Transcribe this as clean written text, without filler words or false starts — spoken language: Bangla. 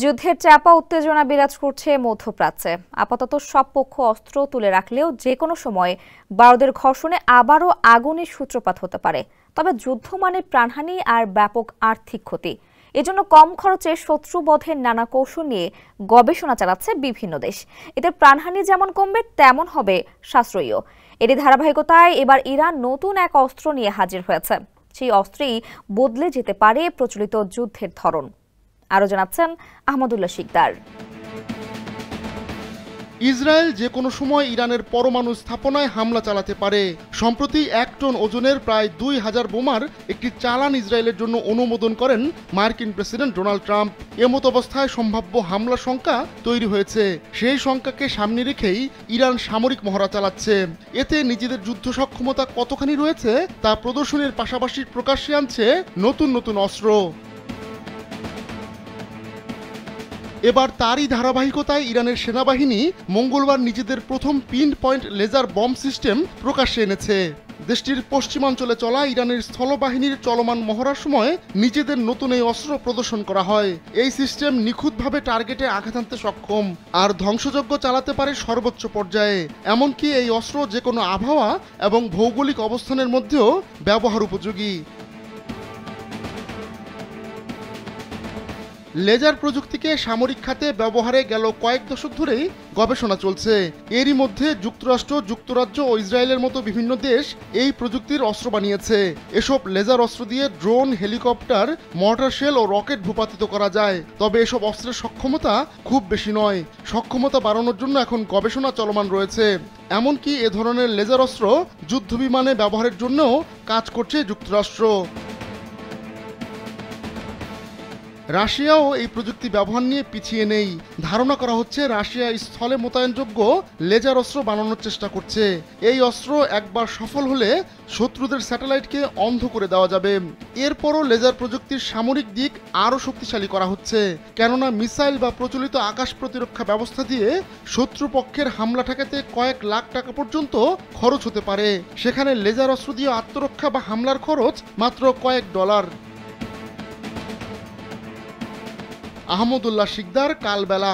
যুদ্ধের চাপা উত্তেজনা বিরাজ করছে মধ্যপ্রাচ্যে। আপাতত সব পক্ষ অস্ত্র তুলে রাখলেও যে কোনো সময় বারুদের ঘর্ষণে আবারও আগুনের সূত্রপাত হতে পারে। তবে যুদ্ধ মানে প্রাণহানি আর ব্যাপক আর্থিক ক্ষতি। এজন্য কম খরচে শত্রুবধের নানা কৌশল নিয়ে গবেষণা চালাচ্ছে বিভিন্ন দেশ। এতে প্রাণহানি যেমন কমবে তেমন হবে সাশ্রয়ীও। এরই ধারাবাহিকতায় এবার ইরান নতুন এক অস্ত্র নিয়ে হাজির হয়েছে। সেই অস্ত্রেই বদলে যেতে পারে প্রচলিত যুদ্ধের ধরন। আরো জানাচ্ছেন আহমদুল্লাহ শিকদার। ইসরায়েল যে কোনো সময় ইরানের পরমাণু স্থাপনায় হামলা চালাতে পারে। সম্প্রতি 1 টন ওজনের প্রায় 2000 বোমার একটি চালান ইসরায়েলের জন্য অনুমোদন করেন মার্কিন প্রেসিডেন্ট ডোনাল্ড ট্রাম্প। এমত অবস্থায় সম্ভাব্য হামলা সংখ্যা তৈরি হয়েছে। সেই সংখ্যাকে সামনে রেখেই ইরান সামরিক মহড়া চালাচ্ছে। এতে নিজেদের যুদ্ধ সক্ষমতা কতখানি রয়েছে তা প্রদর্শনের পাশাপাশি প্রকাশ্যে আনছে নতুন নতুন অস্ত্র। এবার তারই ধারাবাহিকতায় ইরানের সেনাবাহিনী মঙ্গলবার নিজেদের প্রথম pin point laser bomb system প্রকাশ্যে এনেছে। দেশটির পশ্চিমাঞ্চলে চলা ইরানের স্থলবাহিনীর চলমান মহড়ার সময় নিজেদের নতুন এই অস্ত্র প্রদর্শন করা হয়। এই সিস্টেম নিখুঁতভাবে টার্গেটে আঘাত আনতে সক্ষম আর ধ্বংসযজ্ঞ চালাতে পারে সর্বোচ্চ পর্যায়ে। এমনকি এই অস্ত্র যে কোনো আবহাওয়া এবং ভৌগোলিক অবস্থানের মধ্যেও ব্যবহার উপযোগী। লেজার প্রযুক্তিকে সামরিক খাতে ব্যবহারে গেল কয়েক দশক ধরেই গবেষণা চলছে। এরই মধ্যে যুক্তরাষ্ট্র, যুক্তরাজ্য ও ইসরায়েলের মতো বিভিন্ন দেশ এই প্রযুক্তির অস্ত্র বানিয়েছে। এসব লেজার অস্ত্র দিয়ে ড্রোন, হেলিকপ্টার, মর্টার শেল ও রকেট ভূপাতিত করা যায়। তবে এসব অস্ত্রের সক্ষমতা খুব বেশি নয়। সক্ষমতা বাড়ানোর জন্য এখন গবেষণা চলমান রয়েছে। এমনকি এ ধরনের লেজার অস্ত্র যুদ্ধবিমানে ব্যবহারের জন্যও কাজ করছে যুক্তরাষ্ট্র। রাশিয়াও এই প্রযুক্তি ব্যবহার নিয়ে পিছিয়ে নেই। ধারণা করা হচ্ছে রাশিয়া স্থলে মোতায়েনযোগ্য লেজার অস্ত্র বানানোর চেষ্টা করছে। এই অস্ত্র একবার সফল হলে শত্রুদের স্যাটেলাইটকে অন্ধ করে দেওয়া যাবে। এরপরও লেজার প্রযুক্তির সামরিক দিক আরও শক্তিশালী করা হচ্ছে, কেননা মিসাইল বা প্রচলিত আকাশ প্রতিরক্ষা ব্যবস্থা দিয়ে শত্রুপক্ষের হামলা ঠেকাতে কয়েক লাখ টাকা পর্যন্ত খরচ হতে পারে। সেখানে লেজার অস্ত্র দিয়ে আত্মরক্ষা বা হামলার খরচ মাত্র কয়েক ডলার। আহমদুল্লাহ শিকদার, কালবেলা।